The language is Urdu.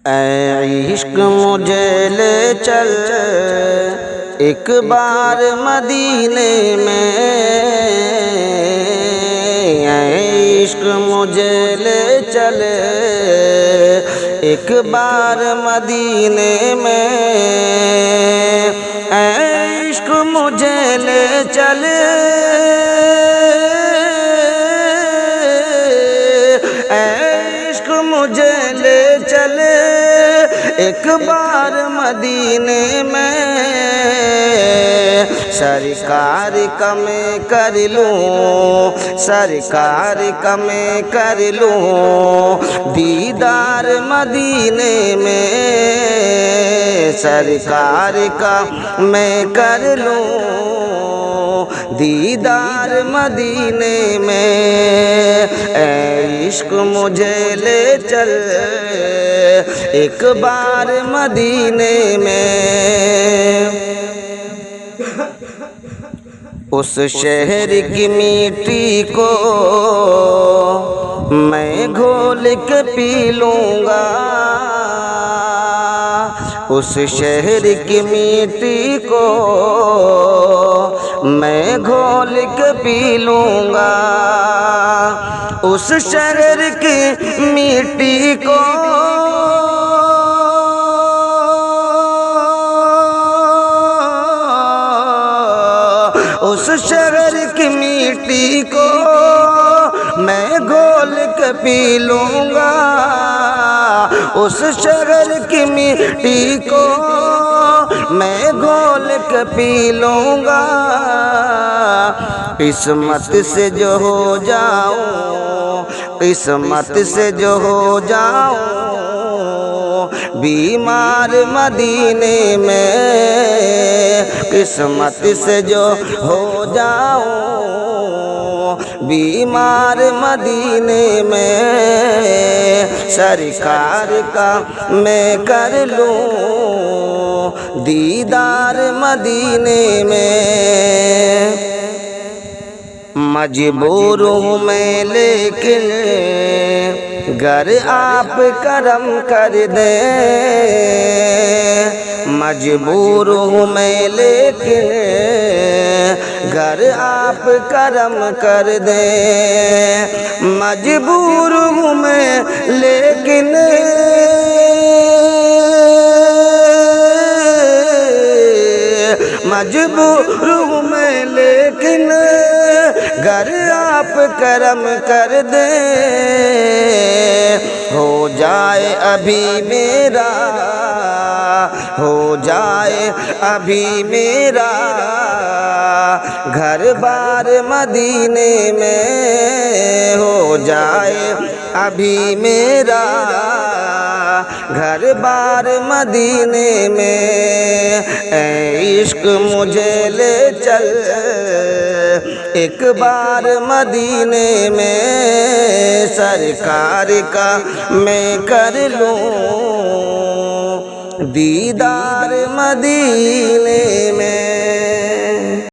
اے عشق مجھے لے چل ایک بار مدینے میں، اے عشق مجھے لے چل ایک بار مدینے میں، اے عشق مجھے لے چل مجھے لے چلے ایک بار مدینے میں، سرکار کا میں کر لوں، سرکار کا میں کر لوں دیدار مدینے میں، سرکار کا میں کر لوں دیدار مدینے میں، اے عشق مجھے لے چل ایک بار مدینے میں، اس شہر کی میٹھی کو میں گھول کے پی لوں گا، اس شہر کی میٹھی کو میں گھول کے پی لوں گا، اس شہر کی میٹھی کو اس شہر کی میٹھی کو میں گھول کے پی لوں گا، اس شہر کی میٹھی کو میں گھول کے پی لوں گا، قسمت سے جو ہو جاؤں، قسمت سے جو ہو جاؤں بیمار مدینے میں، قسمت سے جو ہو جاؤں بیمار مدینے میں، سرکار کا میں کر لوں دیدار مدینے میں، مجبور ہوں میں لیکن گر آپ کرم کر دیں، مجبور ہوں میں لیکن گر آپ کرم کر دیں، مجبور ہوں میں لیکن مجبور ہوں میں لیکن گر آپ کرم کر دیں، ہو جائے ابھی میرا، ہو جائے ابھی میرا گھر بار مدینے میں، ہو جائے ابھی میرا گھر بار مدینے میں، اے عشق مجھے لے چل ایک بار مدینے میں، سرکار کا میں کر لوں دیدار مدینے میں۔